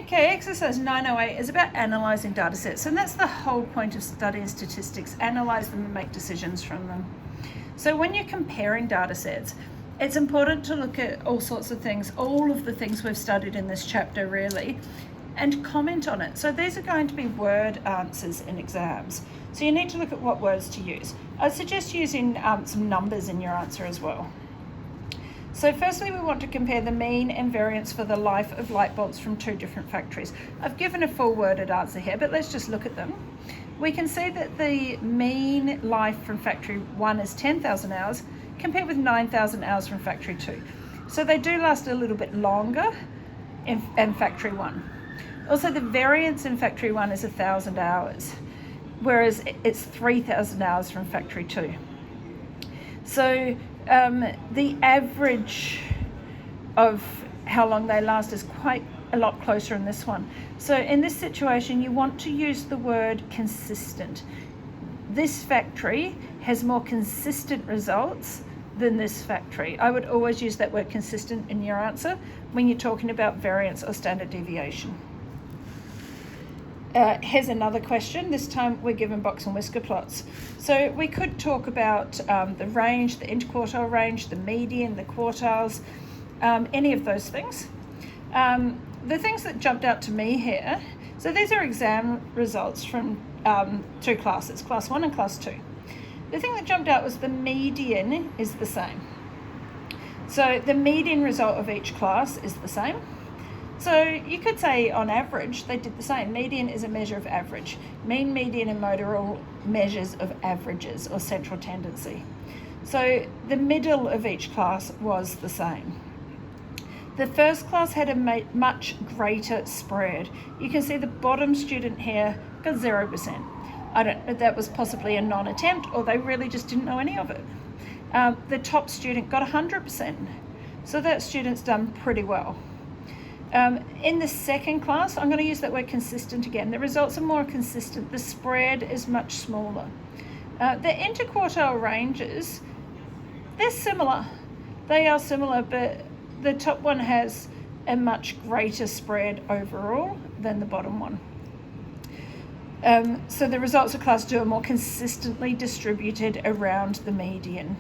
Okay, exercise 908 is about analysing data sets, and that's the whole point of studying statistics, analyse them and make decisions from them. So when you're comparing data sets, it's important to look at all sorts of things, all of the things we've studied in this chapter really, and comment on it. So these are going to be word answers in exams. So you need to look at what words to use. I suggest using some numbers in your answer as well. So firstly, we want to compare the mean and variance for the life of light bulbs from two different factories. I've given a full worded answer here, but let's just look at them. We can see that the mean life from factory 1 is 10,000 hours compared with 9,000 hours from factory 2. So they do last a little bit longer in factory 1. Also, the variance in factory 1 is 1,000 hours, whereas it's 3,000 hours from factory 2. So the average of how long they last is quite a lot closer in this one. So in this situation, you want to use the word consistent. This factory has more consistent results than this factory. I would always use that word consistent in your answer when you're talking about variance or standard deviation. Here's another question. This time we're given box and whisker plots. So we could talk about the range, the interquartile range, the median, the quartiles, any of those things. The things that jumped out to me here, so these are exam results from two classes, class 1 and class 2. The thing that jumped out was the median is the same. So the median result of each class is the same. So you could say on average they did the same. Median is a measure of average. Mean, median and mode are all measures of averages or central tendency. So the middle of each class was the same. The first class had a much greater spread. You can see the bottom student here got 0%. I don't know, that was possibly a non-attempt or they really just didn't know any of it. The top student got 100%. So that student's done pretty well. In the second class, I'm going to use that word consistent again. The results are more consistent. The spread is much smaller. The interquartile ranges, they're similar. They are similar, but the top one has a much greater spread overall than the bottom one. So the results of class 2 are more consistently distributed around the median.